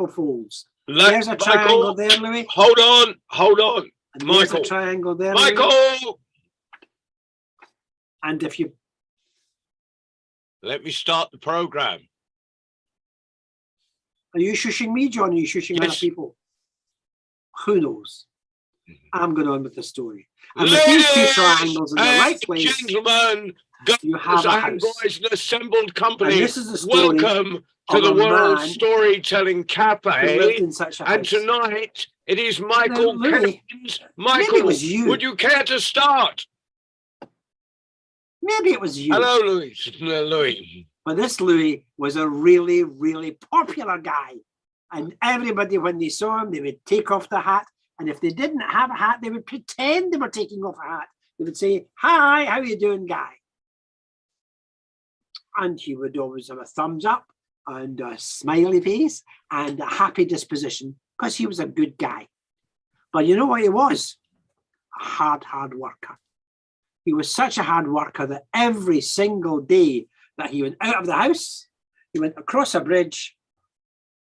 folds. There's a triangle there, Louis. Hold on. And Michael. There's a triangle there, Michael! Louis. And if you... Let me start the program. Are you shushing me, John? Are you shushing other people? Who knows? I'm going on with the story. And with these two triangles in the right place, gentlemen, you have a and house. boys, an assembled company. And this is the story. Welcome to the World Storytelling Cafe. In such a and house. Tonight it is Michael Kerins. Maybe it was you. Would you care to start? Maybe it was you. Hello, Louis. But this Louis was a really, really popular guy. And everybody, when they saw him, they would take off the hat. And if they didn't have a hat, they would pretend they were taking off a hat. They would say, "Hi, how you doing, guy?" And he would always have a thumbs up and a smiley face and a happy disposition because he was a good guy. But you know what he was? A hard worker. He was such a hard worker that every single day that he went out of the house, he went across a bridge,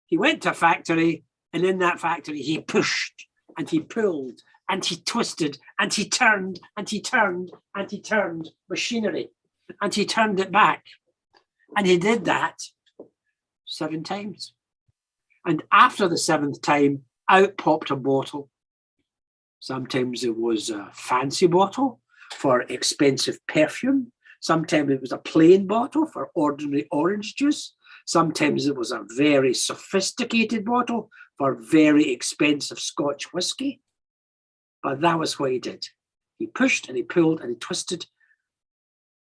he went to a factory, and in that factory he pushed and he pulled and he twisted and he turned and he turned and he turned machinery and he turned it back. And he did that 7 times. And after the 7th time, out popped a bottle. Sometimes it was a fancy bottle for expensive perfume. Sometimes it was a plain bottle for ordinary orange juice. Sometimes it was a very sophisticated bottle for very expensive Scotch whiskey. But that was what he did. He pushed and he pulled and he twisted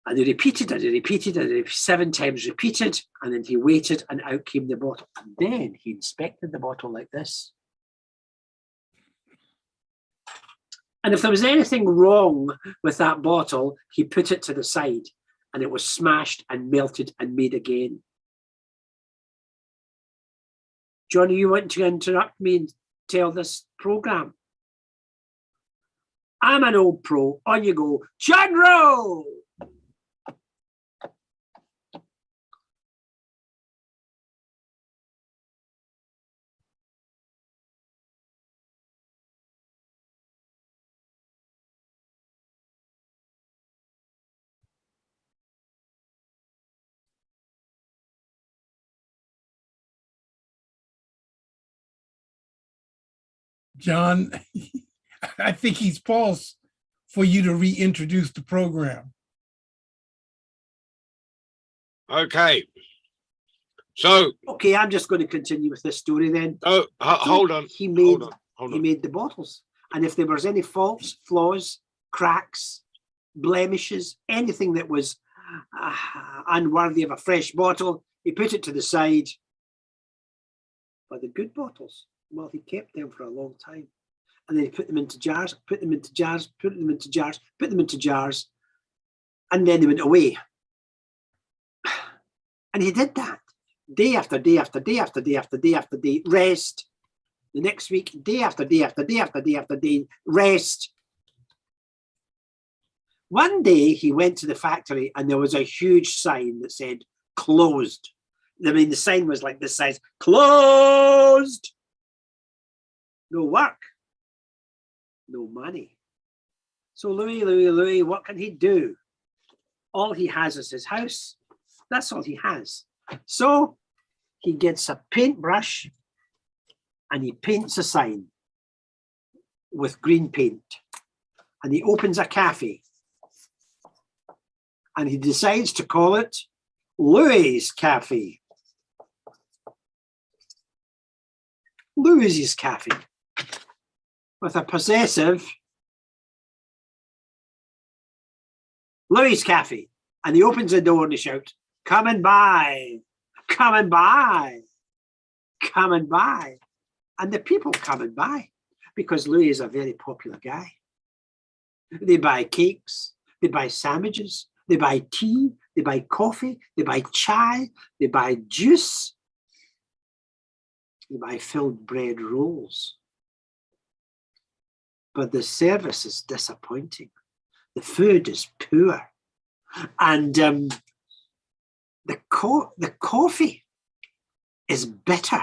and he repeated and he repeated and he 7 times repeated, and then he waited and out came the bottle. And then he inspected the bottle like this. And if there was anything wrong with that bottle, he put it to the side and it was smashed and melted and made again. Johnny, you want to interrupt me and tell this program? I'm an old pro. On you go. John Rowe! John, I think he's paused for you to reintroduce the program. Okay. So. Okay, I'm just going to continue with this story then. Oh, hold on. He made the bottles. And if there was any faults, flaws, cracks, blemishes, anything that was unworthy of a fresh bottle, he put it to the side. But the good bottles, well, he kept them for a long time. And then he put them into jars, put them into jars, put them into jars, put them into jars. And then they went away. And he did that day after day after day after day after day after day. Rest. The next week, day after day after day after day after day. Rest. One day he went to the factory and there was a huge sign that said closed. I mean, the sign was like this size, closed. No work, no money. So Louis, what can he do? All he has is his house. That's all he has. So he gets a paintbrush and he paints a sign with green paint. And he opens a cafe. And he decides to call it Louis's Cafe. Louis's Cafe. With a possessive Louis's Cafe. And he opens the door and he shouts, "Come and buy, come and buy, come and buy." And the people come and buy because Louis is a very popular guy. They buy cakes, they buy sandwiches, they buy tea, they buy coffee, they buy chai, they buy juice, they buy filled bread rolls. But the service is disappointing. The food is poor. And the coffee is bitter.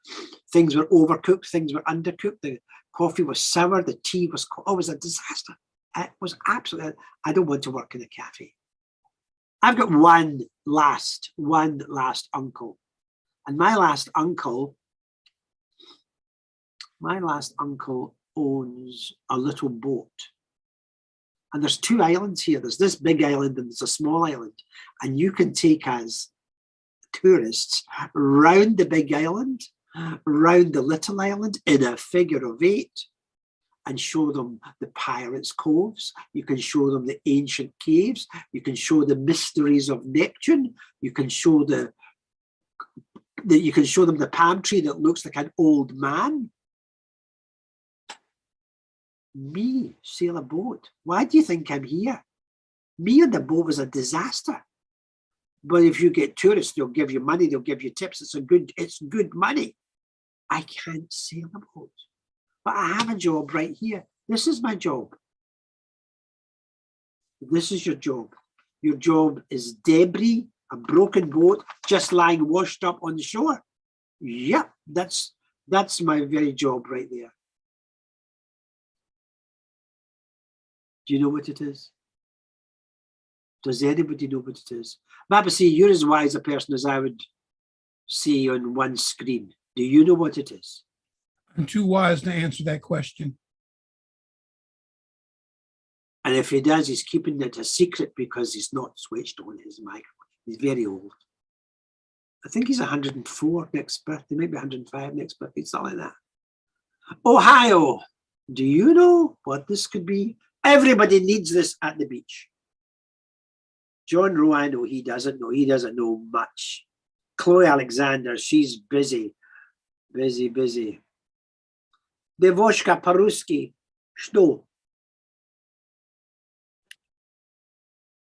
Things were overcooked, things were undercooked. The coffee was sour, the tea was, oh, it was a disaster. It was absolutely, I don't want to work in a cafe. I've got one last uncle. And my last uncle owns a little boat. And there's two islands here. There's this big island and there's a small island. And you can take us tourists round the big island, round the little island in a figure of 8, and show them the pirates' coves. You can show them the ancient caves. You can show the mysteries of Neptune. You can show them the palm tree that looks like an old man. Me sail a boat. Why do you think I'm here? Me on the boat was a disaster. But if you get tourists, they'll give you money, they'll give you tips. It's good money. I can't sail a boat. But I have a job right here. This is my job. This is your job. Your job is debris, a broken boat, just lying washed up on the shore. Yep, that's my very job right there. Do you know what it is? Does anybody know what it is? Babasi, you're as wise a person as I would see on one screen. Do you know what it is? I'm too wise to answer that question. And if he does, he's keeping it a secret because he's not switched on his microphone. He's very old. I think he's 104 next birthday, maybe 105 next birthday, something like that. Ohio, do you know what this could be? Everybody needs this at the beach. John Rowe, I know he doesn't know. He doesn't know much. Chloe Alexander, she's busy. Busy. Devoshka Paruski, что?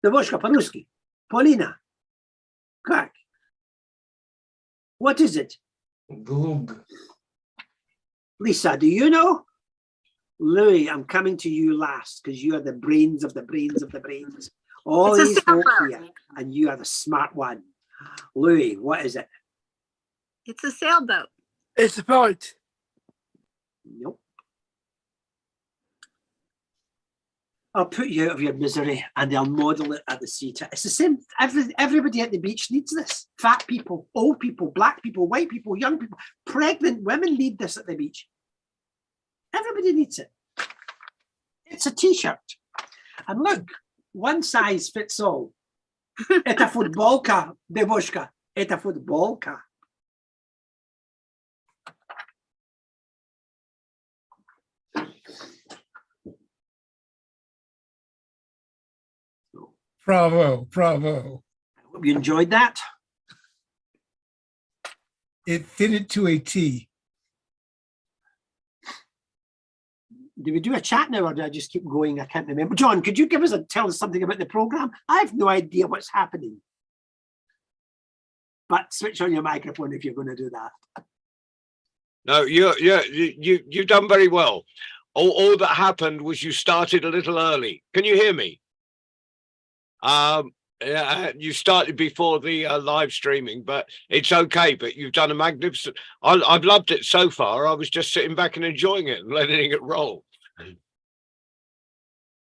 Devoshka Paruski, Paulina, как? What is it? Glug. Lisa, do you know? Louis, I'm coming to you last because you are the brains of the brains of the brains. All these folk here, and you are the smart one. Louis, what is it? It's a sailboat. It's a boat. Nope. I'll put you out of your misery and I'll model it at the sea. It's the same. Everybody at the beach needs this. Fat people, old people, black people, white people, young people, pregnant women need this at the beach. Everybody needs it. It's a t-shirt. And look, one size fits all. Это футболка, девушка. Это футболка. Bravo. I hope you enjoyed that. It fitted to a T. Do we do a chat now or do I just keep going? I can't remember. John, could you tell us something about the program? I have no idea what's happening. But switch on your microphone if you're going to do that. No, you've done very well. All that happened was you started a little early. Can you hear me? You started before the live streaming, but it's okay. But you've done a magnificent. I've loved it so far. I was just sitting back and enjoying it and letting it roll.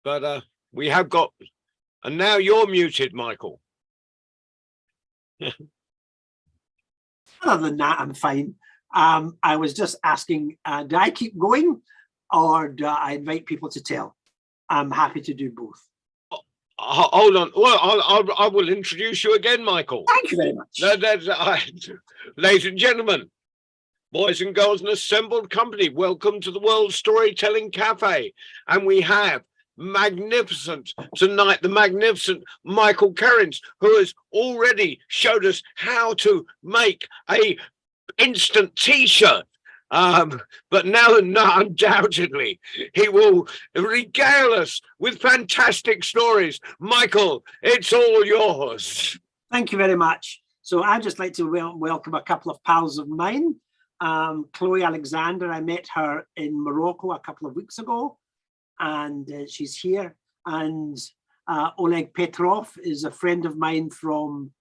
But we have got, and now you're muted, Michael. Other than that, I'm fine. I was just asking, do I keep going or do I invite people to tell? I'm happy to do both. Hold on. Well, I will introduce you again, Michael. Thank you very much. Ladies and gentlemen, boys and girls, an assembled company, welcome to the World Storytelling Cafe. And we have magnificent tonight, the magnificent Michael Kerins, who has already showed us how to make a instant t-shirt. But now undoubtedly he will regale us with fantastic stories. Michael, it's all yours. Thank you very much. So I'd just like to welcome a couple of pals of mine. Chloe Alexander, I met her in Morocco a couple of weeks ago, and she's here. And Oleg Petrov is a friend of mine from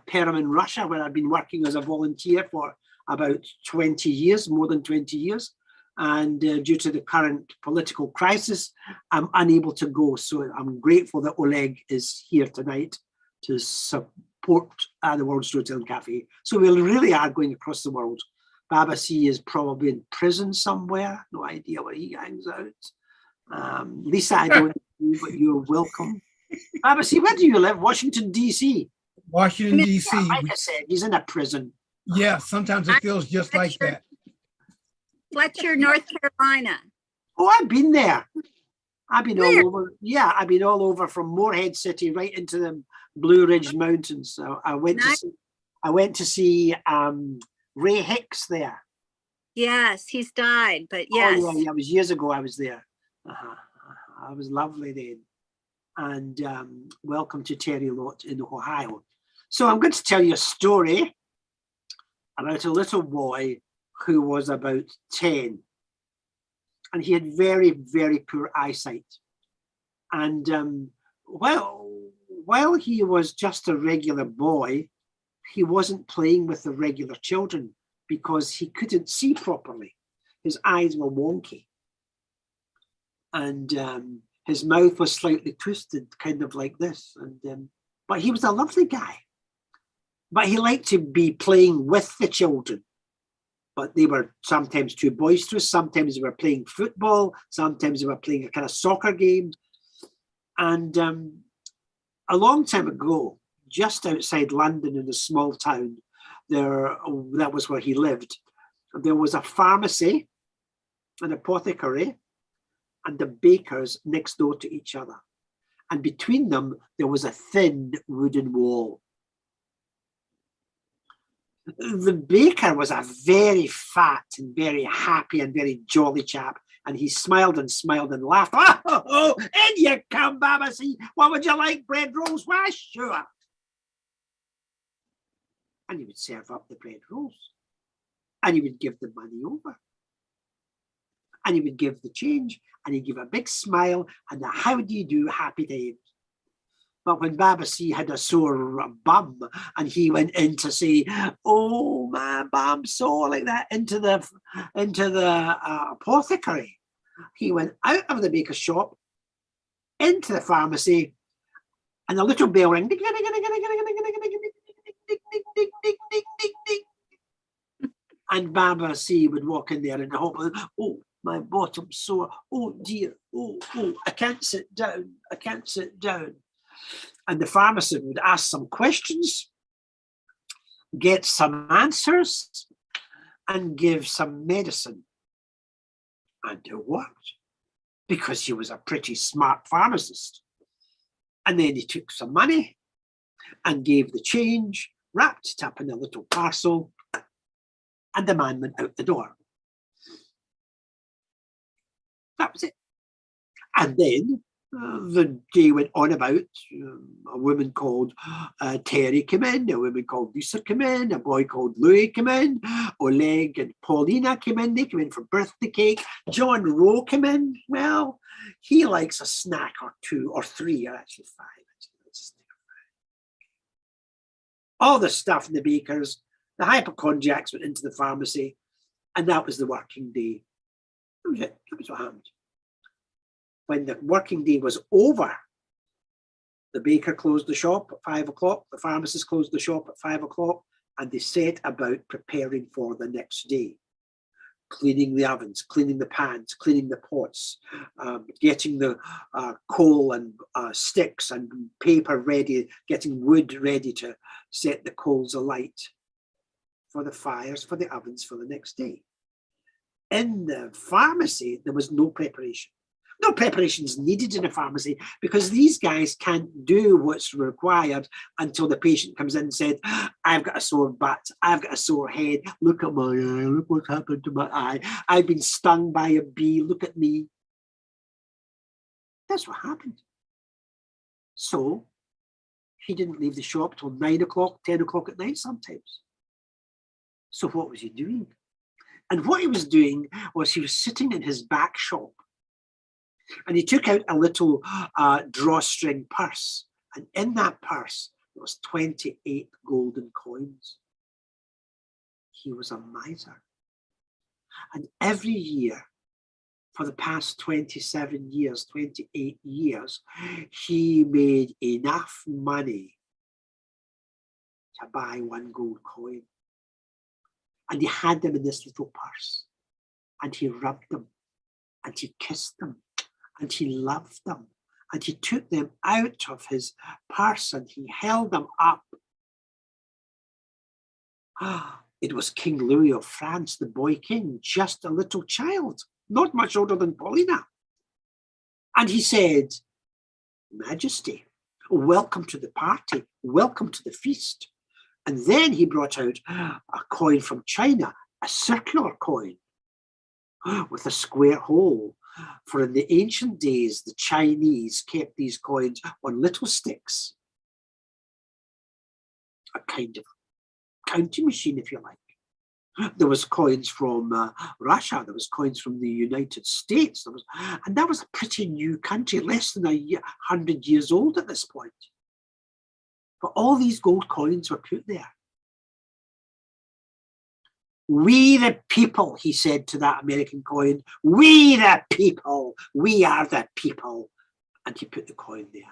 Perm in Russia, where I've been working as a volunteer for about 20 years, more than 20 years. And due to the current political crisis, I'm unable to go. So I'm grateful that Oleg is here tonight to support the World Storytelling Cafe. So we really are going across the world. Baba C is probably in prison somewhere. No idea where he hangs out. Lisa, I don't know, but you're welcome. Baba C, where do you live? Washington, D.C. Washington, D.C. Yeah, like I said, he's in a prison. Yeah, sometimes it feels just like that. Fletcher, North Carolina. Oh, I've been there. I've been all over. Yeah, I've been all over from Morehead City right into the Blue Ridge Mountains. So I went to see Ray Hicks there. Yes, he's died, but yes. Oh, yeah, it was years ago I was there. It was lovely then. And welcome to Terry Lott in Ohio. So I'm going to tell you a story about a little boy who was about 10. And he had very, very poor eyesight. And while he was just a regular boy, he wasn't playing with the regular children because he couldn't see properly. His eyes were wonky. And his mouth was slightly twisted, kind of like this. And but he was a lovely guy. But he liked to be playing with the children. But they were sometimes too boisterous. Sometimes they were playing football. Sometimes they were playing a kind of soccer game. And a long time ago, just outside London in a small town, that was where he lived. There was a pharmacy, an apothecary, and the bakers next door to each other. And between them, there was a thin wooden wall. The baker was a very fat and very happy and very jolly chap. And he smiled and smiled and laughed. Oh, in you come, Baba C. What would you like, bread rolls? Why, sure. And he would serve up the bread rolls. And he would give the money over. And he would give the change. And he'd give a big smile and a how do you do, happy days. But when Baba C had a sore bum and he went in to say, oh, my bum sore like that, into the apothecary, he went out of the baker's shop into the pharmacy and a little bell rang. And Baba C would walk in there and hope, oh, my bottom's sore. Oh, dear. Oh, I can't sit down. I can't sit down. And the pharmacist would ask some questions, get some answers, and give some medicine. And it worked because he was a pretty smart pharmacist. And then he took some money and gave the change, wrapped it up in a little parcel, and the man went out the door. That was it. And then the day went on about a woman called Terry came in, a woman called Lisa came in, a boy called Louis came in, Oleg and Paulina came in, they came in for birthday cake, John Rowe came in, well, he likes a snack or two or three, or actually five. All the stuff in the bakers, the hypochondriacs went into the pharmacy, and that was the working day. That was it, that was what happened. When the working day was over, the baker closed the shop at 5 o'clock, the pharmacist closed the shop at 5 o'clock, and they set about preparing for the next day. Cleaning the ovens, cleaning the pans, cleaning the pots, getting the coal and sticks and paper ready, getting wood ready to set the coals alight for the fires, for the ovens for the next day. In the pharmacy, there was no preparation. No preparations needed in a pharmacy because these guys can't do what's required until the patient comes in and said, I've got a sore butt, I've got a sore head, look at my eye, look what's happened to my eye, I've been stung by a bee, look at me. That's what happened. So he didn't leave the shop till 9 o'clock, 10 o'clock at night sometimes. So what was he doing? And what he was doing was he was sitting in his back shop. And he took out a little drawstring purse. And in that purse, there was 28 golden coins. he was a miser. And every year, for the past 27 years, 28 years, he made enough money to buy one gold coin. And he had them in this little purse. And he rubbed them, and he kissed them, and he loved them. And he took them out of his purse and he held them up. It was King Louis of France, the boy king, just a little child, not much older than Paulina. And he said, Majesty, welcome to the party, welcome to the feast. And then he brought out a coin from China, a circular coin with a square hole. For in the ancient days, the Chinese kept these coins on little sticks, a kind of counting machine, if you like. There was coins from Russia, there was coins from the United States, and that was a pretty new country, less than 100 years old at this point. But all these gold coins were put there. We the people, he said to that American coin, we the people, we are the people. And he put the coin there.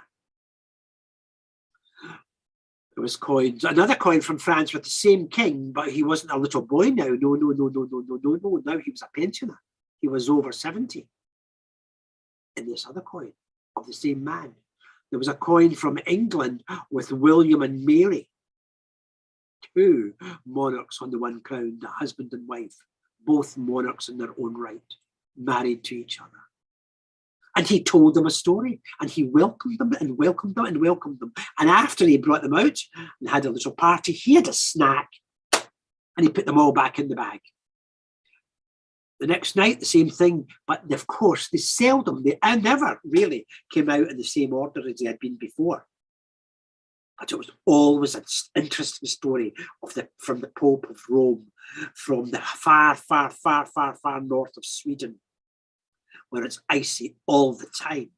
There was coins, another coin from France with the same king, but he wasn't a little boy now. No. Now he was a pensioner. He was over 70. In this other coin of the same man. There was a coin from England with William and Mary. Two monarchs on the one crown, the husband and wife, both monarchs in their own right, married to each other. And he told them a story, and he welcomed them and welcomed them and welcomed them. And after he brought them out and had a little party, he had a snack and he put them all back in the bag. The next night, the same thing, but of course, they never really came out in the same order as they had been before. But it was always an interesting story from the Pope of Rome, from the far north of Sweden, where it's icy all the time.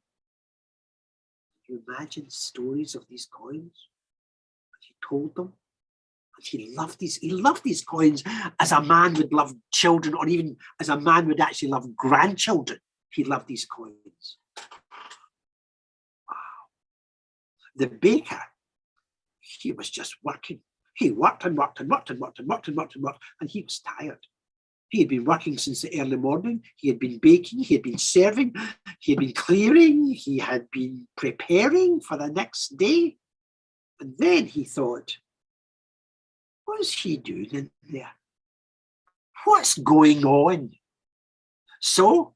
Can you imagine stories of these coins? And he told them, and he loved these coins as a man would love children, or even as a man would actually love grandchildren. He loved these coins. Wow. The baker, he was just working. He worked and worked, and he was tired. He had been working since the early morning. He had been baking, he had been serving, he had been clearing, he had been preparing for the next day. And then he thought, what is he doing in there? What's going on? So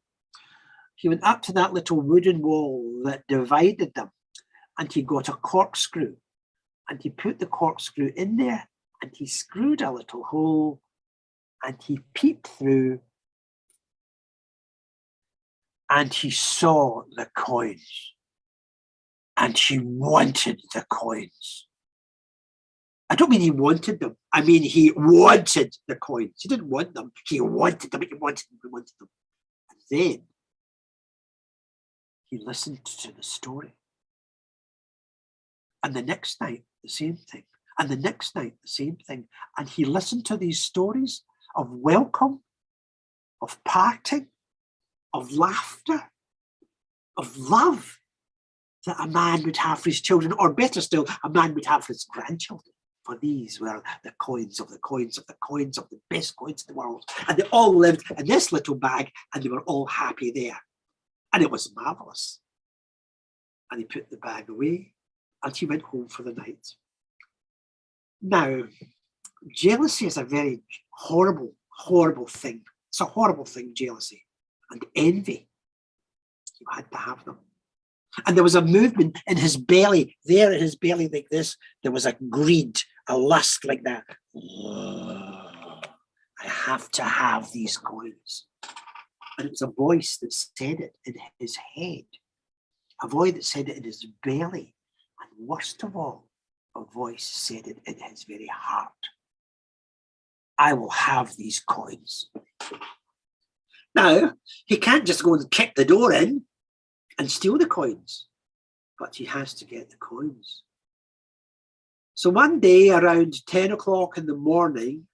he went up to that little wooden wall that divided them, and he got a corkscrew. And he put the corkscrew in there, and he screwed a little hole, and he peeped through, and he saw the coins, and he wanted the coins. I don't mean he wanted them. I mean, he wanted the coins. He didn't want them. He wanted them. He wanted them. And then he listened to the story. And the next night, the same thing. And the next night, the same thing. And he listened to these stories of welcome, of parting, of laughter, of love that a man would have for his children, or better still, a man would have for his grandchildren. For these were the coins of the coins of the coins of the best coins in the world. And they all lived in this little bag, and they were all happy there. And it was marvelous. And he put the bag away, and he went home for the night. Now, jealousy is a very horrible, horrible thing. It's a horrible thing, jealousy. And envy. You had to have them. And there was a movement in his belly, there in his belly like this, there was a greed, a lust like that. I have to have these coins. And it was a voice that said it in his head, a voice that said it in his belly, and worst of all, a voice said it in his very heart. I will have these coins. Now, he can't just go and kick the door in and steal the coins, but he has to get the coins. So one day around 10 o'clock in the morning,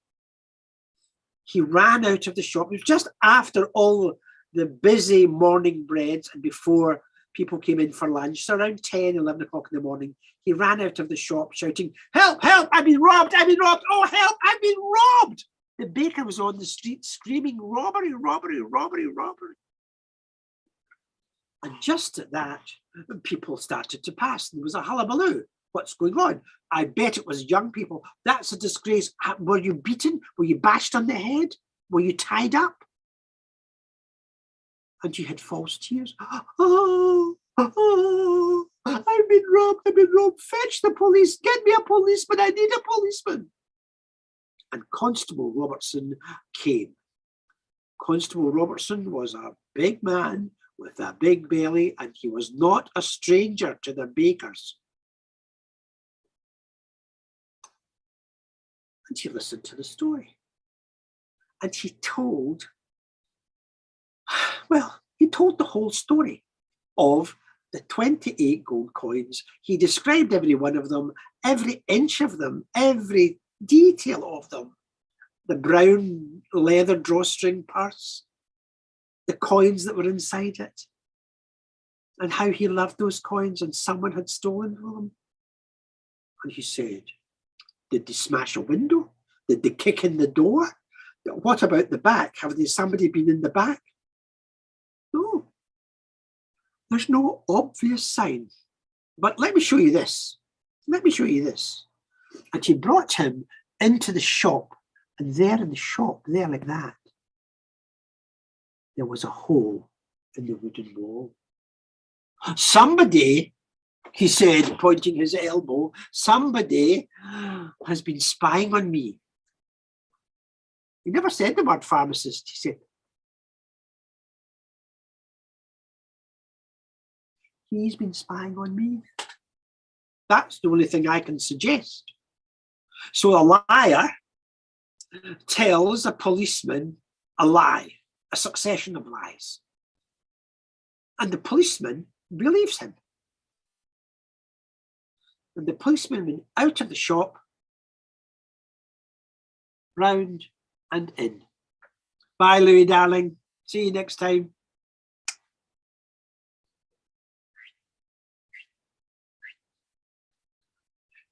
He ran out of the shop. It was just after all the busy morning breads and before people came in for lunch. So around 10, 11 o'clock in the morning, he ran out of the shop shouting, "Help, help, I've been robbed, I've been robbed, oh help, I've been robbed." The baker was on the street screaming, "Robbery, robbery, robbery, robbery." And just at that, people started to pass. There was a hullabaloo. What's going on? I bet it was young people. That's a disgrace. Were you beaten? Were you bashed on the head? Were you tied up? And you had false tears. Oh, oh, I've been robbed, I've been robbed. Fetch the police. Get me a policeman. I need a policeman. And Constable Robertson came. Constable Robertson was a big man with a big belly, and he was not a stranger to the bakers. And he listened to the story. And he told, well, he told the whole story of the 28 gold coins. He described every one of them, every inch of them, every detail of them. The brown leather drawstring purse, the coins that were inside it, and how he loved those coins and someone had stolen them. And he said, did they smash a window? Did they kick in the door? What about the back? Have somebody been in the back? No. There's no obvious sign. But let me show you this. Let me show you this. And he brought him into the shop, and there in the shop, there like that, there was a hole in the wooden wall. Somebody, he said, pointing his elbow, somebody has been spying on me. He never said the word pharmacist. He said, he's been spying on me. That's the only thing I can suggest. So a liar tells a policeman a lie, a succession of lies. And the policeman believes him. And the policeman went out of the shop, round and in. Bye, Louis, darling. See you next time.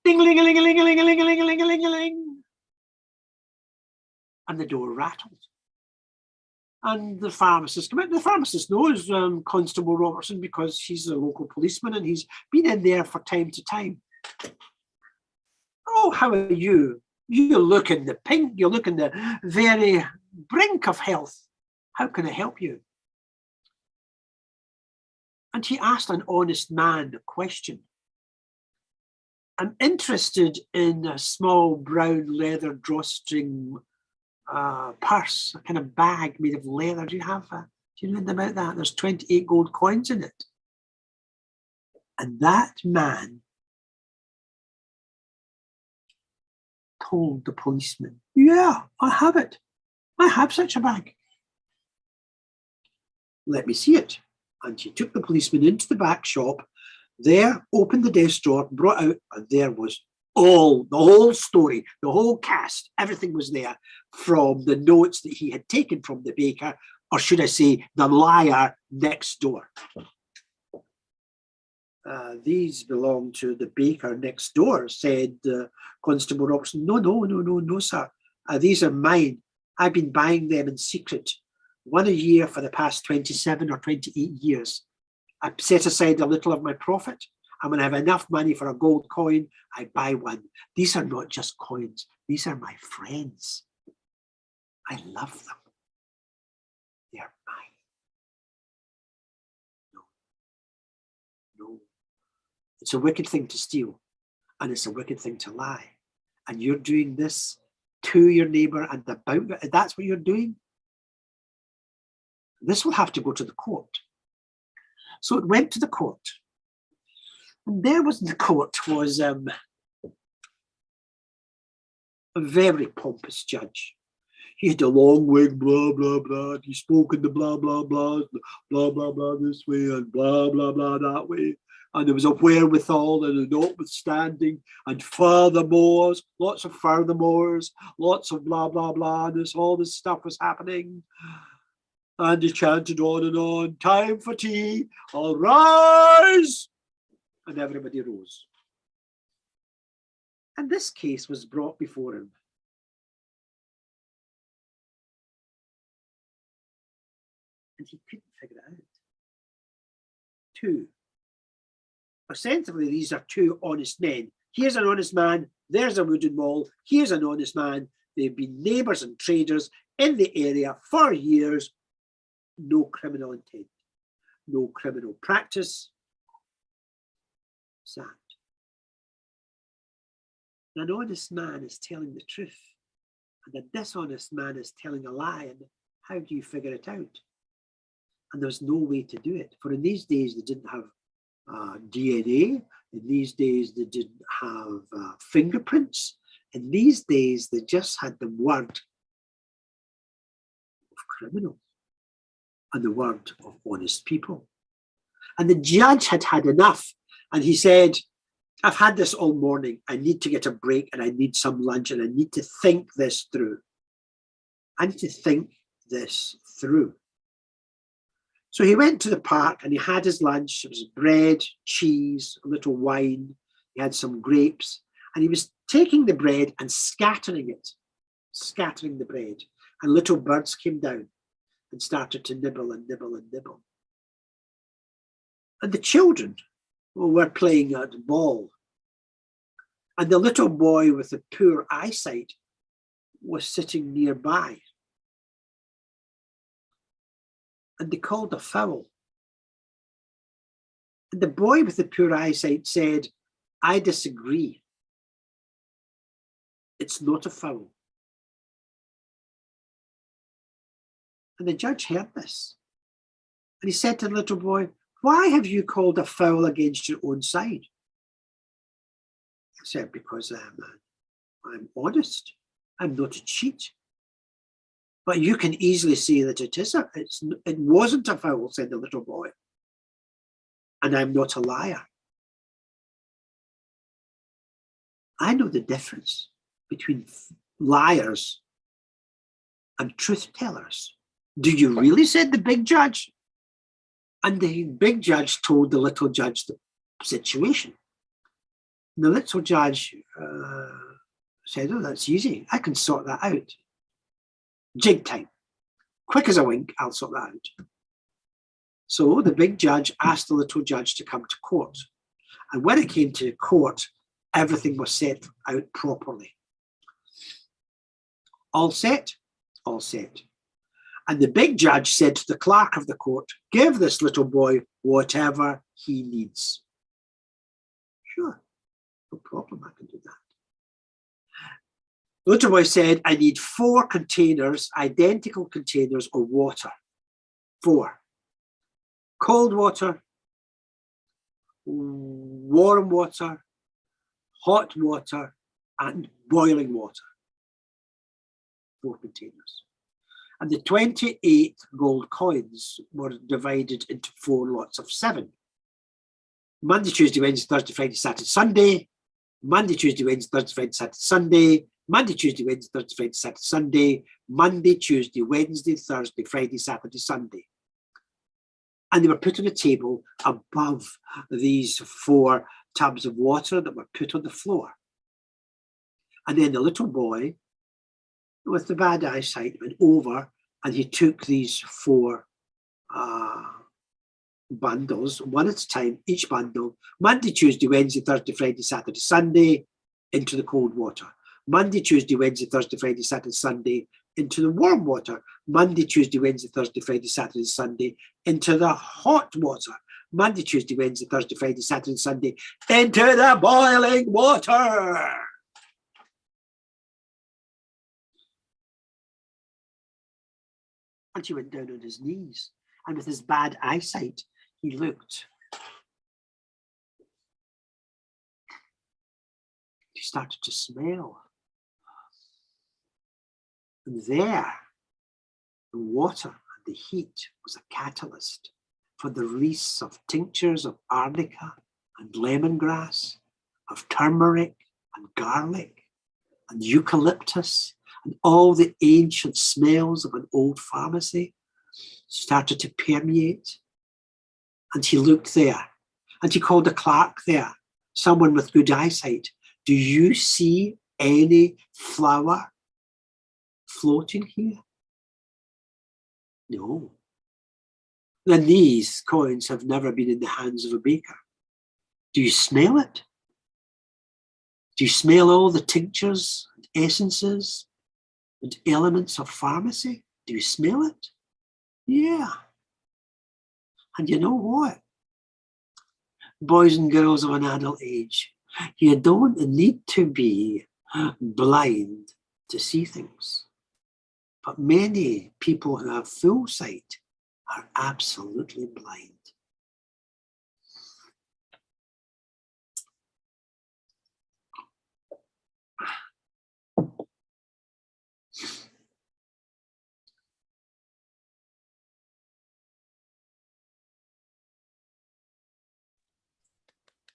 Ding-a-ling-a-ling-a-ling-a-ling-a-ling-a-ling-a-ling-a-ling. And the door rattled. And the pharmacist came out. The pharmacist knows Constable Robertson because he's a local policeman and he's been in there for time to time. Oh, how are you? You look in the pink. You look in the very brink of health. How can I help you? And he asked an honest man a question. I'm interested in a small brown leather drawstring purse, a kind of bag made of leather. Do you have that? Do you know anything about that? There's 28 gold coins in it. And that man told the policeman, yeah, I have it. I have such a bag. Let me see it. And he took the policeman into the back shop. There, opened the desk drawer, brought out, and there was the whole story, the whole cast, everything was there from the notes that he had taken from the baker, or should I say, the liar next door. These belong to the baker next door, said Constable Robertson. No, sir. These are mine. I've been buying them in secret, one a year for the past 27 or 28 years. I set aside a little of my profit, and when I have enough money for a gold coin, I buy one. These are not just coins. These are my friends. I love them. They are mine. No. It's a wicked thing to steal, and it's a wicked thing to lie. And you're doing this to your neighbor and about it. That's what you're doing. This will have to go to the court. So it went to the court. And there was in the court was a very pompous judge. He had a long wig, blah, blah, blah. He spoke in the blah, blah, blah, blah, blah, blah this way and blah, blah, blah that way. And there was a wherewithal and a notwithstanding and furthermores, lots of furthermores, lots of blah, blah, blah. And all this stuff was happening. And he chanted on, time for tea, I'll rise. And everybody rose. And this case was brought before him. And he couldn't figure it out. Two. Ostensibly, these are two honest men. Here's an honest man, there's a wooden wall, here's an honest man. They've been neighbours and traders in the area for years. No criminal intent, no criminal practice. Sad. An honest man is telling the truth, and a dishonest man is telling a lie. And how do you figure it out? And there's no way to do it. For in these days, they didn't have DNA. In these days, they didn't have fingerprints. In these days, they just had the word of criminals and the word of honest people. And the judge had had enough. And he said, I've had this all morning. I need to get a break and I need some lunch and I need to think this through. I need to think this through. So he went to the park and he had his lunch. It was bread, cheese, a little wine. He had some grapes and he was taking the bread and scattering it, scattering the bread. And little birds came down and started to nibble and nibble and nibble. And the children were playing at ball. And the little boy with the poor eyesight was sitting nearby. And they called a foul. And the boy with the poor eyesight said, I disagree. It's not a foul. And the judge heard this. And he said to the little boy, why have you called a foul against your own side? He said, because I'm honest. I'm not a cheat. But you can easily see that it wasn't a foul, said the little boy. And I'm not a liar. I know the difference between liars and truth tellers. Do you really, said the big judge? And the big judge told the little judge the situation. And the little judge said, oh, that's easy. I can sort that out. Jig time. Quick as a wink, I'll sort that out. So the big judge asked the little judge to come to court. And when it came to court, everything was set out properly. All set? All set. And the big judge said to the clerk of the court, give this little boy whatever he needs. Sure, no problem, I can do that. The little boy said, I need 4 containers, identical containers of water. 4. Cold water, warm water, hot water, and boiling water. 4 containers. And the 28 gold coins were divided into 4 lots of 7. Monday, Tuesday, Wednesday, Thursday, Friday, Saturday, Sunday. Monday, Tuesday, Wednesday, Thursday, Friday, Saturday, Sunday. Monday, Tuesday, Wednesday, Thursday, Friday, Saturday, Sunday. Monday, Tuesday, Wednesday, Thursday, Friday, Saturday, Sunday. And they were put on a table above these 4 tubs of water that were put on the floor. And then the little boy with the bad eyesight went over and he took these 4 bundles, one at a time, each bundle, Monday, Tuesday, Wednesday, Thursday, Friday, Saturday, Sunday, into the cold water. Monday, Tuesday, Wednesday, Thursday, Friday, Saturday, Sunday, into the warm water. Monday, Tuesday, Wednesday, Thursday, Friday, Saturday, Sunday, into the hot water. Monday, Tuesday, Wednesday, Thursday, Friday, Saturday, Sunday, into the boiling water. And he went down on his knees, and with his bad eyesight, he looked. He started to smell. And there, The water and the heat was a catalyst for the release of tinctures of arnica and lemongrass, of turmeric and garlic and eucalyptus, and all the ancient smells of an old pharmacy started to permeate. And he looked there, and he called a clerk there, someone with good eyesight. Do you see any flour floating here? No. Then these coins have never been in the hands of a baker. Do you smell it? Do you smell all the tinctures and essences and elements of pharmacy? Do you smell it? Yeah. And you know what? Boys and girls of an adult age, you don't need to be blind to see things. But many people who have full sight are absolutely blind.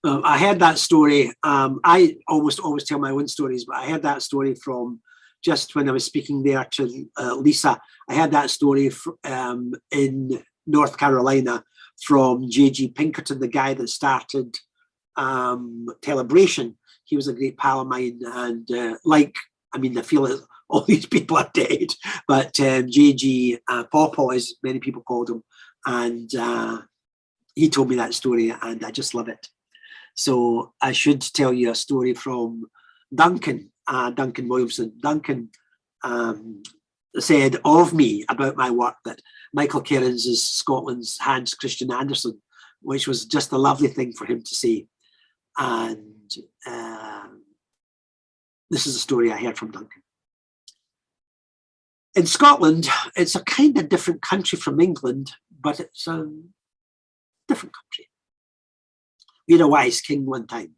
I heard that story. I almost always tell my own stories, but I heard that story from just when I was speaking there to Lisa. I heard that story in North Carolina from J.G. Pinkerton, the guy that started Telebration. He was a great pal of mine, and I feel that all these people are dead, but J.G. Pawpaw, as many people called him, and he told me that story, and I just love it. So I should tell you a story from Duncan Williamson. Duncan said of me about my work that Michael Kerins is Scotland's Hans Christian Andersen, which was just a lovely thing for him to say. And this is a story I heard from Duncan. In Scotland, it's a kind of different country from England, but it's a different country. We had a wise king one time,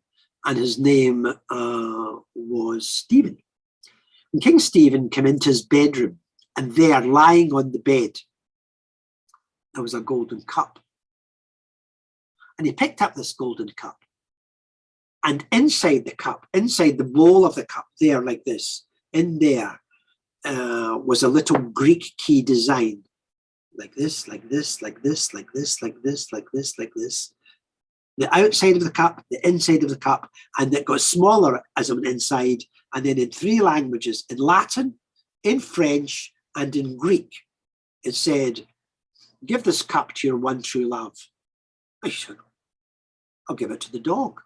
and his name was Stephen. And King Stephen came into his bedroom, and there, lying on the bed, there was a golden cup. And he picked up this golden cup, and inside the cup, inside the bowl of the cup, there like this, in there was a little Greek key design, like this, like this, like this, like this, like this, like this, like this. The outside of the cup, the inside of the cup, and it got smaller as it went inside, and then in 3 languages, in Latin, in French, and in Greek, it said, give this cup to your one true love. I said, I'll give it to the dog,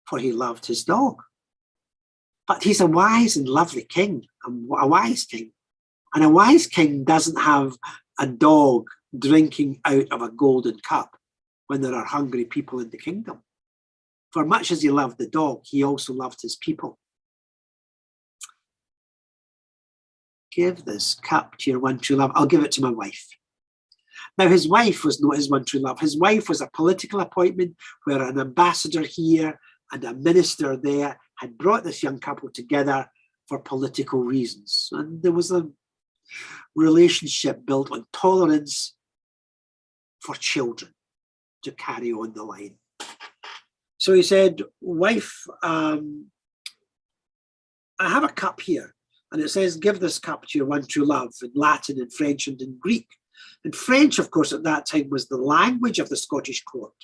for he loved his dog. But he's a wise and lovely king, a wise king. And a wise king doesn't have a dog drinking out of a golden cup when there are hungry people in the kingdom. For much as he loved the dog, he also loved his people. Give this cup to your one true love. I'll give it to my wife. Now, his wife was not his one true love. His wife was a political appointment where an ambassador here and a minister there had brought this young couple together for political reasons. And there was a relationship built on tolerance for children to carry on the line. So he said, wife, I have a cup here, and it says, give this cup to your one true love, in Latin, in French, and in Greek. And French, of course, at that time was the language of the Scottish court.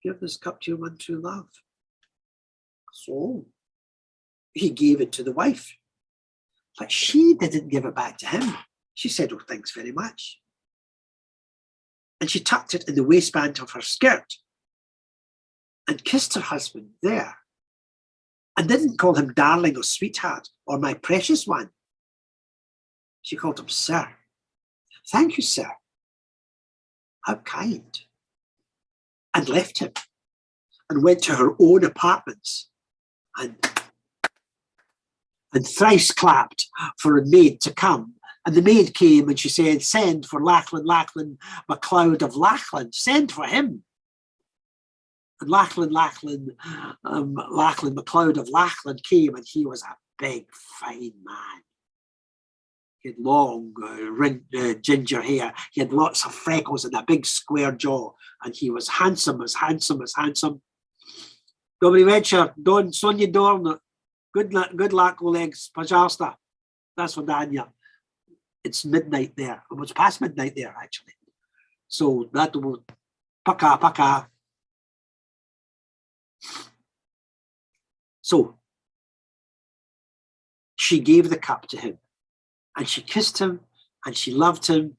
Give this cup to your one true love. So he gave it to the wife, but she didn't give it back to him. She said, oh, thanks very much. And she tucked it in the waistband of her skirt and kissed her husband there, and didn't call him darling or sweetheart or my precious one. She called him sir. Thank you, sir. How kind. And left him and went to her own apartments and thrice clapped for a maid to come. And the maid came and she said, send for Lachlan MacLeod of Lachlan, send for him. And Lachlan MacLeod of Lachlan came, and he was a big, fine man. He had long, ginger hair. He had lots of freckles and a big square jaw. And he was handsome, as handsome, as handsome. Dobry wieczór, Don Sonia Dorn. Good luck, Oleg's Pajasta. That's for Dania. It's midnight there. It was past midnight there, actually. So that was paka, paka. So she gave the cup to him and she kissed him and she loved him.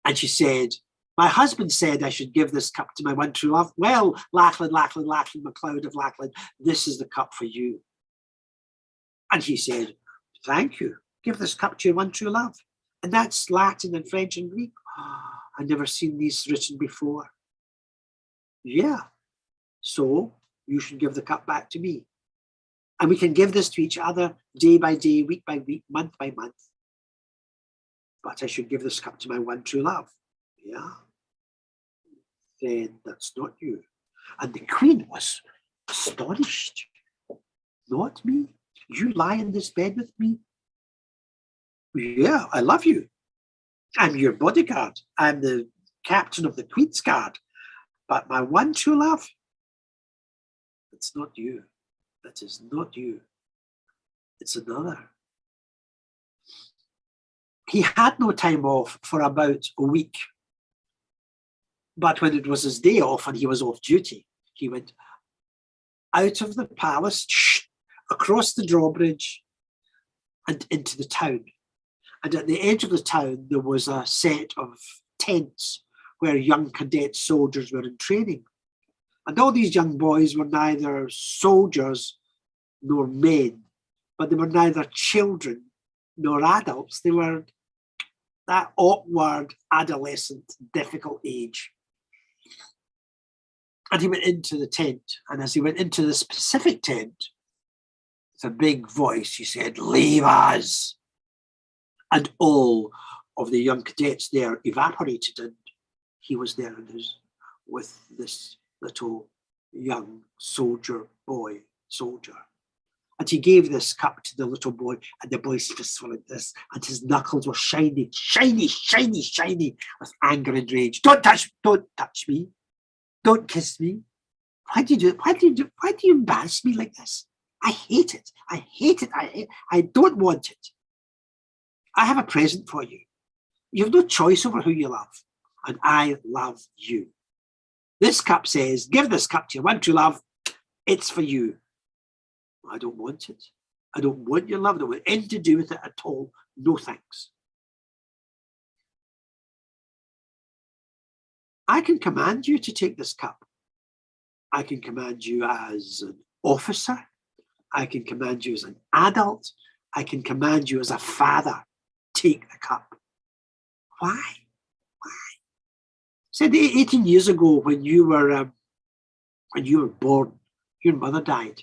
And she said, my husband said I should give this cup to my one true love. Well, Lachlan, Lachlan, Lachlan, MacLeod of Lachlan, this is the cup for you. And he said, thank you. Give this cup to your one true love. And that's Latin and French and Greek. Oh, I've never seen these written before. Yeah. So you should give the cup back to me. And we can give this to each other day by day, week by week, month by month. But I should give this cup to my one true love. Yeah. Then that's not you. And the Queen was astonished. Not me. You lie in this bed with me? Yeah, I love you. I'm your bodyguard. I'm the captain of the Queen's Guard. But my one true love, it's not you. That is not you. It's another. He had no time off for about a week. But when it was his day off and he was off duty, he went out of the palace, across the drawbridge and into the town. And at the edge of the town, there was a set of tents where young cadet soldiers were in training. And all these young boys were neither soldiers nor men, but they were neither children nor adults. They were that awkward, adolescent, difficult age. And he went into the tent. And as he went into the specific tent, with a big voice, he said, leave us. And all of the young cadets there evaporated, and he was there with this little young soldier. And he gave this cup to the little boy, and the boy's fists were like this, and his knuckles were shiny, shiny, shiny, shiny with anger and rage. Don't touch me. Don't kiss me. Why do you embarrass me like this? I hate it. I hate it. I don't want it. I have a present for you. You have no choice over who you love, and I love you. This cup says, give this cup to your one true love. It's for you. I don't want it. I don't want your love. I don't want anything to do with it at all. No thanks. I can command you to take this cup. I can command you as an officer. I can command you as an adult. I can command you as a father. Take the cup. Why? Why? Said 18 years ago when you were born, your mother died.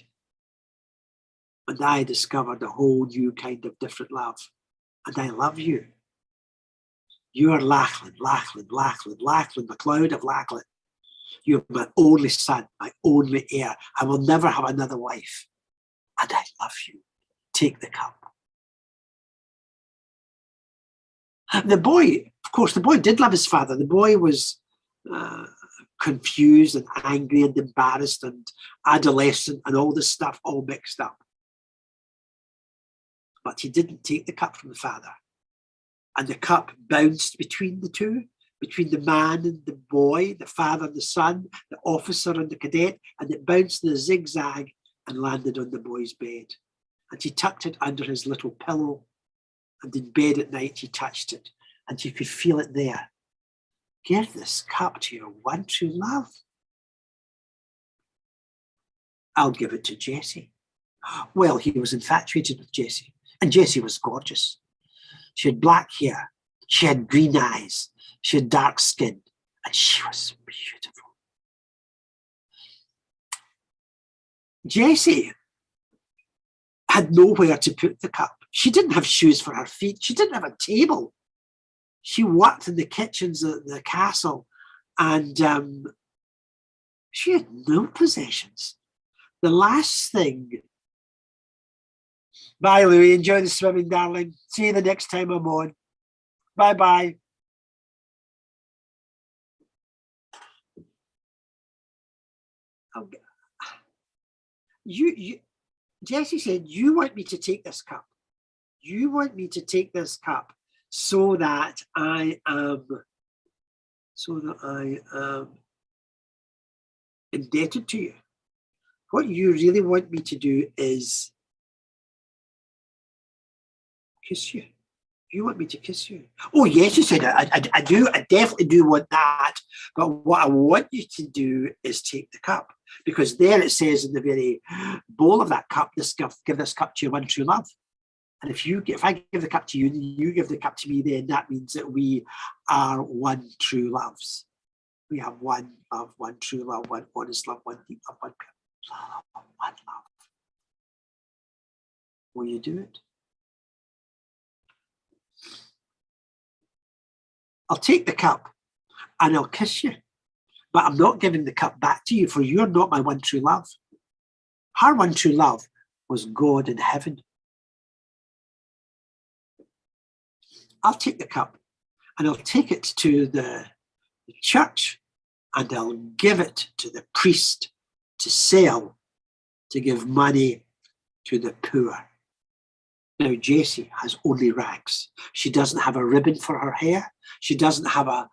And I discovered a whole new kind of different love. And I love you. You are Lachlan, Lachlan, Lachlan, Lachlan, MacLeod of Lachlan. You're my only son, my only heir. I will never have another wife. And I love you. Take the cup. The boy, of course, the boy did love his father. The boy was confused and angry and embarrassed and adolescent and all this stuff all mixed up. But he didn't take the cup from the father. And the cup bounced between the two, between the man and the boy, the father and the son, the officer and the cadet, and it bounced in a zigzag and landed on the boy's bed. And he tucked it under his little pillow. And in bed at night, he touched it, and you could feel it there. Give this cup to your one true love. I'll give it to Jessie. Well, he was infatuated with Jessie, and Jessie was gorgeous. She had black hair, she had green eyes, she had dark skin, and she was beautiful. Jessie had nowhere to put the cup. She didn't have shoes for her feet. She didn't have a table. She worked in the kitchens at the castle, and she had no possessions. The last thing Bye, Louie. Enjoy the swimming, darling. See you the next time I'm on. Bye-bye. Jessie said, you want me to take this cup. You want me to take this cup so that I am indebted to you. What you really want me to do is kiss you. You want me to kiss you? Oh, yes, you said, I do. I definitely do want that. But what I want you to do is take the cup. Because there it says in the very bowl of that cup, give this cup to your one true love. And if I give the cup to you, and you give the cup to me, then that means that we are one true loves. We have one love, one true love, one honest love, one deep love, one pure love, one love. Will you do it? I'll take the cup and I'll kiss you, but I'm not giving the cup back to you, for you're not my one true love. Her one true love was God in heaven. I'll take the cup and I'll take it to the church and I'll give it to the priest to sell, to give money to the poor. Now, Jessie has only rags. She doesn't have a ribbon for her hair. She doesn't have a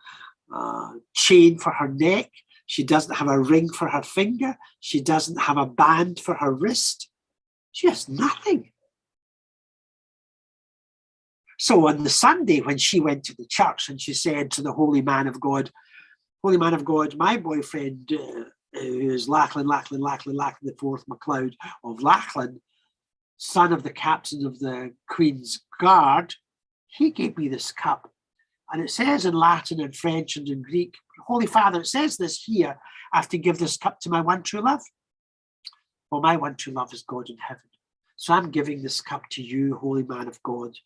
chain for her neck. She doesn't have a ring for her finger. She doesn't have a band for her wrist. She has nothing. So on the Sunday when she went to the church and she said to the holy man of God, my boyfriend, who is Lachlan the fourth MacLeod of Lachlan, son of the captain of the Queen's Guard, he gave me this cup. And it says in Latin and French and in Greek, Holy Father, it says this here, I have to give this cup to my one true love. Well, my one true love is God in heaven. So I'm giving this cup to you, holy man of God.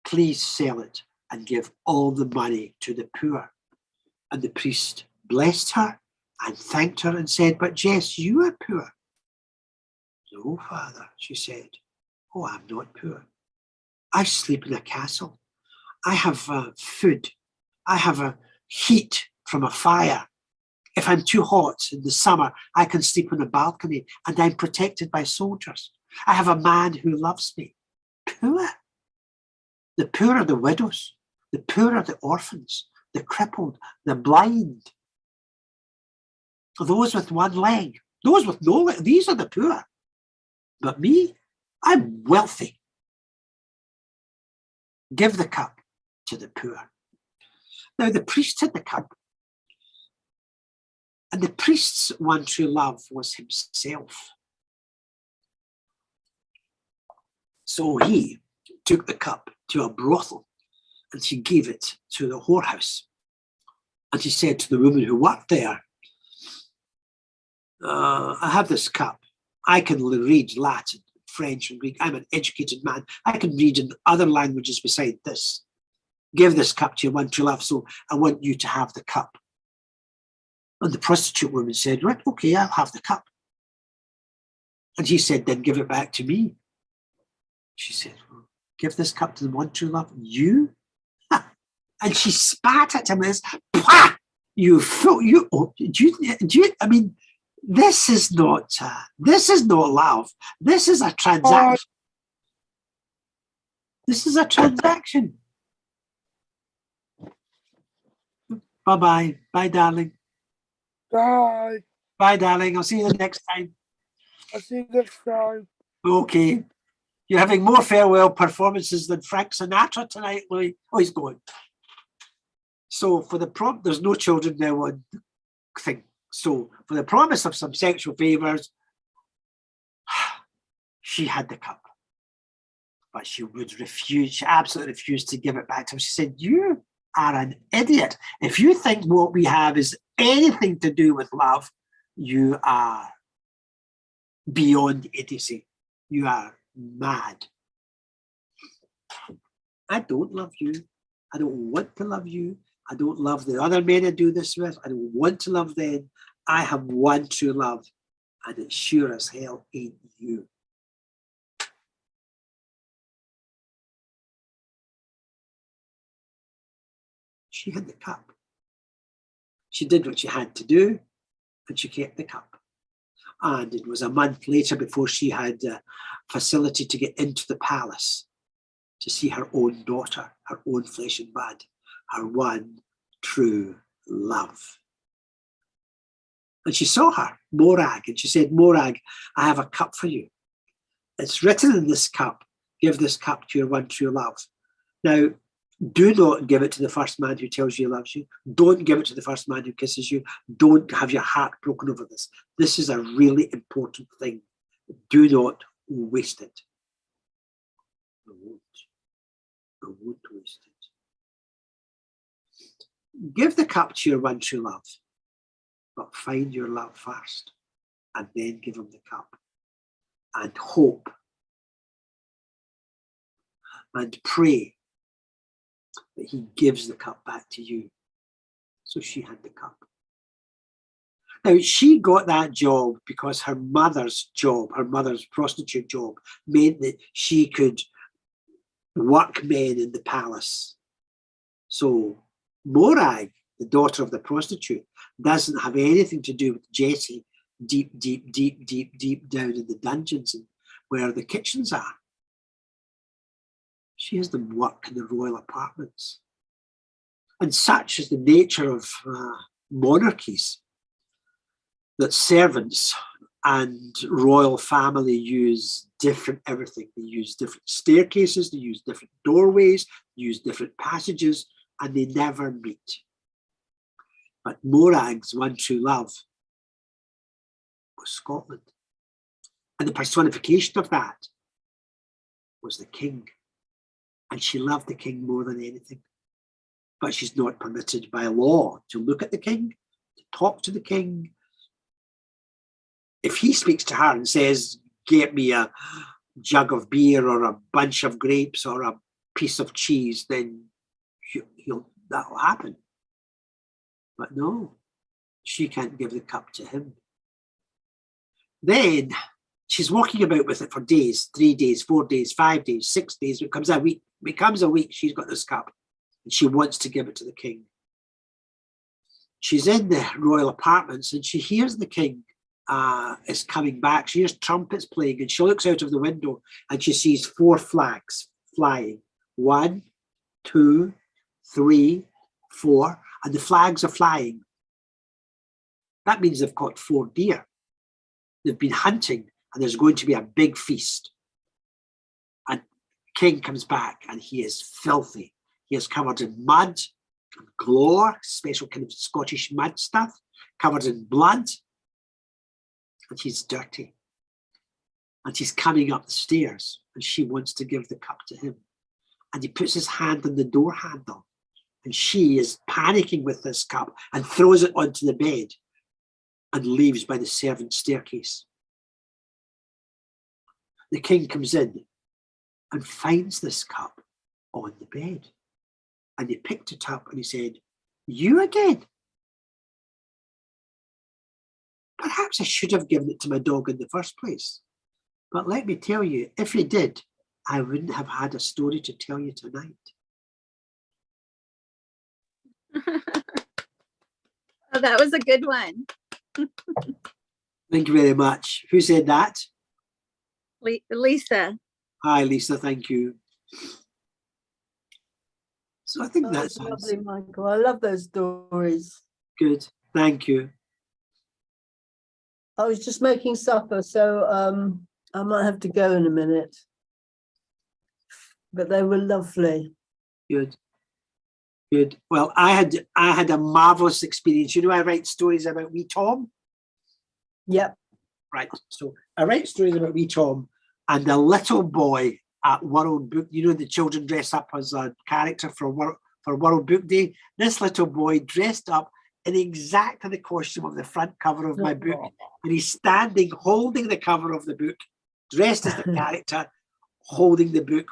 Please sell it and give all the money to the poor. And the priest blessed her and thanked her and said, but Jess, you are poor. No, Father, she said. Oh, I'm not poor. I sleep in a castle. I have food. I have a heat from a fire. If I'm too hot in the summer, I can sleep on a balcony and I'm protected by soldiers. I have a man who loves me. Poor. The poor are the widows. The poor are the orphans, the crippled, the blind. Those with one leg, those with no leg, these are the poor. But me, I'm wealthy. Give the cup to the poor. Now the priest had the cup. And the priest's one true love was himself. So he took the cup to a brothel and he gave it to the whorehouse. And he said to the woman who worked there, I have this cup. I can read Latin, French and Greek. I'm an educated man. I can read in other languages beside this. Give this cup to your one true love, so I want you to have the cup. And the prostitute woman said, right, okay, I'll have the cup. And he said, then give it back to me. She said, well, give this cup to the one true love. You? And she spat at him as, pah! You fool, I mean, this is not love. This is a transaction. This is a transaction. Bye-bye. Bye, darling. Bye. Bye, darling. I'll see you next time. I'll see you next time. Okay. You're having more farewell performances than Frank Sinatra tonight, Louis. Oh, he's going. So for the prompt, there's no children now on the thing. So for the promise of some sexual favors, she had the cup. But she would refuse, she absolutely refused to give it back to him. She said, you are an idiot. If you think what we have is anything to do with love, you are beyond idiocy. You are mad. I don't love you. I don't want to love you. I don't love the other men I do this with. I don't want to love them. I have one true love, and it sure as hell ain't you. She had the cup. She did what she had to do, and she kept the cup. And it was a month later before she had facility to get into the palace to see her own daughter, her own flesh and blood, her one true love. And she saw her, Morag, and she said, Morag, I have a cup for you. It's written in this cup, give this cup to your one true love. Now, do not give it to the first man who tells you he loves you. Don't give it to the first man who kisses you. Don't have your heart broken over this. This is a really important thing. Do not waste it. I won't waste it. Give the cup to your one true love, but find your love first and then give him the cup. And hope and pray that he gives the cup back to you. So she had the cup. Now, she got that job because her mother's job, her mother's prostitute job, meant that she could work men in the palace. So Morag, the daughter of the prostitute, doesn't have anything to do with Jessie deep down in the dungeons and where the kitchens are. She has them work in the royal apartments. And such is the nature of monarchies that servants and royal family use different everything. They use different staircases, they use different doorways, they use different passages, and they never meet. But Morag's one true love was Scotland. And the personification of that was the king. And she loved the king more than anything. But she's not permitted by law to look at the king, to talk to the king. If he speaks to her and says, get me a jug of beer or a bunch of grapes or a piece of cheese, then that'll happen. But no, she can't give the cup to him. Then she's walking about with it for days, 3 days, 4 days, 5 days, 6 days. It becomes a week, she's got this cup and she wants to give it to the king. She's in the royal apartments and she hears the king is coming back. She hears trumpets playing and she looks out of the window and she sees 4 flags flying. 1, 2, 3, 4, and the flags are flying. That means they've caught 4 deer. They've been hunting and there's going to be a big feast. And king comes back and he is filthy. He is covered in mud, and glore, special kind of Scottish mud stuff, covered in blood. And he's dirty. And he's coming up the stairs and she wants to give the cup to him. And he puts his hand on the door handle and she is panicking with this cup and throws it onto the bed and leaves by the servants' staircase. The king comes in and finds this cup on the bed. And he picked it up and he said, you again? Perhaps I should have given it to my dog in the first place. But let me tell you, if he did, I wouldn't have had a story to tell you tonight. Oh, that was a good one. Thank you very much. Who said that? Lisa. Hi, Lisa. Thank you. So I think Oh, that's lovely, Michael. I love those stories. good. Thank you. I was just making supper, so I might have to go in a minute. But they were lovely. Good. Good. Well, I had a marvelous experience. You know, I write stories about wee Tom. Yep. Right. So I write stories about wee Tom and the little boy at World Book. You know, the children dress up as a character for World Book Day. This little boy dressed up in exactly the costume of the front cover of my book. And he's standing, holding the cover of the book, dressed as the character, holding the book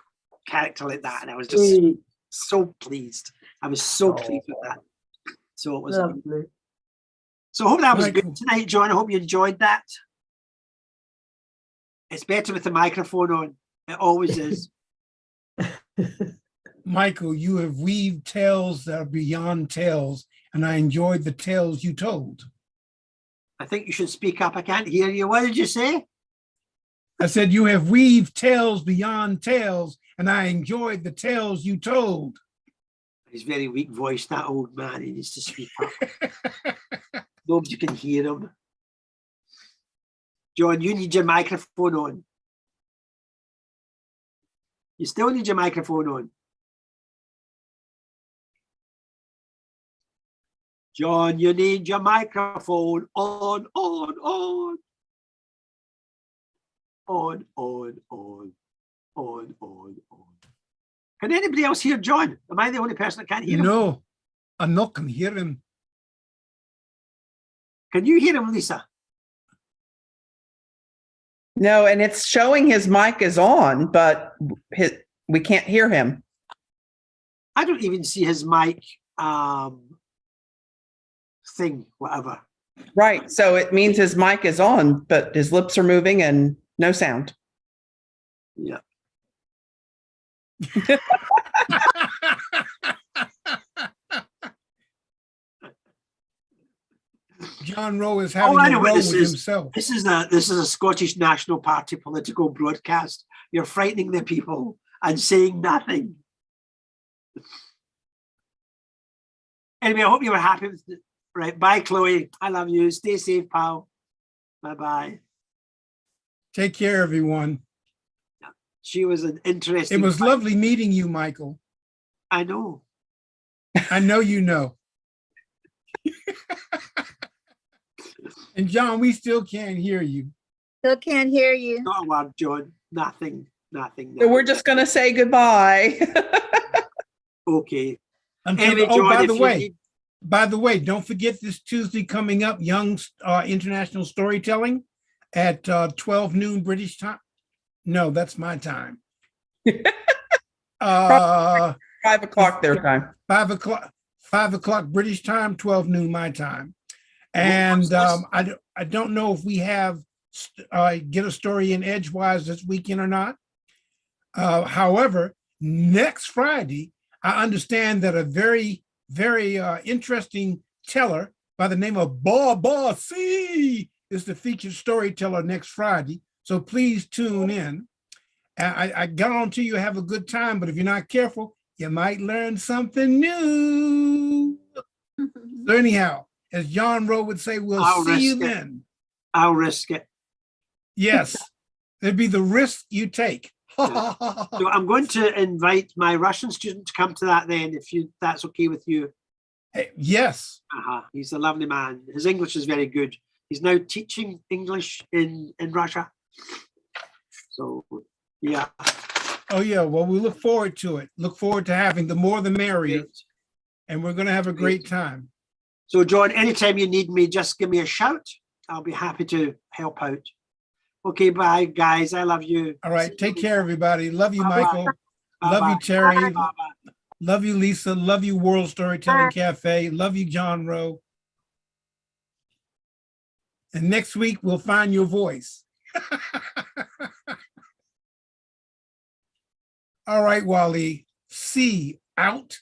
character like that. And I was just so pleased. I was so pleased with that. So it was lovely. So I hope that was Michael. good tonight, John. I hope you enjoyed that. It's better with the microphone on. It always is. Michael, you have weaved tales that are beyond tales, and I enjoyed the tales you told. I think you should speak up. I can't hear you. What did you say? I said, you have weaved tales beyond tales, and I enjoyed the tales you told. He's very weak voiced, that old man. He needs to speak up. Nobody can hear him. John, you need your microphone on. You still need your microphone on. John, you need your microphone on. Can anybody else hear John? Am I the only person that can't hear him? No, I'm not going to hear him. Can you hear him, Lisa? No, and it's showing his mic is on, but we can't hear him. I don't even see his mic thing, whatever. Right. So it means his mic is on, but his lips are moving and no sound. Yeah. John Rowe is having I a know what row this with is. himself. This is a Scottish National Party political broadcast. You're frightening the people and saying nothing. Anyway, I hope you were happy with it. Right. Bye, Chloe. I love you. Stay safe, pal. Bye-bye. Take care, everyone. She was an interesting. It was lovely meeting you, Michael. I know. I know you know. And John, we still can't hear you. Still can't hear you. Not a word, John. Nothing. So we're just going to say goodbye. Okay. Until Anyway, oh, John, by the way, don't forget this Tuesday coming up, Young International Storytelling at 12 noon British time. No, that's my time. 5 o'clock their time. 5 o'clock British time, 12 noon my time. And I don't know if we have Get a Story in Edgewise this weekend or not. However, next Friday, I understand that a very, very interesting teller by the name of Ba C is the featured storyteller next Friday. So please tune in. I guarantee you have a good time, but if you're not careful, you might learn something new. So anyhow, as John Rowe would say, we'll see you then. I'll risk it. Yes, it'd be the risk you take. So I'm going to invite my Russian student to come to that then, if that's okay with you. Yes. He's a lovely man. His English is very good. He's now teaching English in Russia. So, yeah. Oh, yeah. Well, we look forward to it. Look forward to having the more the merrier. Great. And we're going to have a great time. So, John, anytime you need me, just give me a shout. I'll be happy to help out. Okay, bye, guys. I love you. All right. Take care, everybody. Love you, Bye-bye. Michael. Bye-bye. Love you, Terry. Bye-bye. Love you, Lisa. Love you, World Storytelling Cafe. Love you, John Rowe. And next week, we'll find your voice. All right, Wally. C out.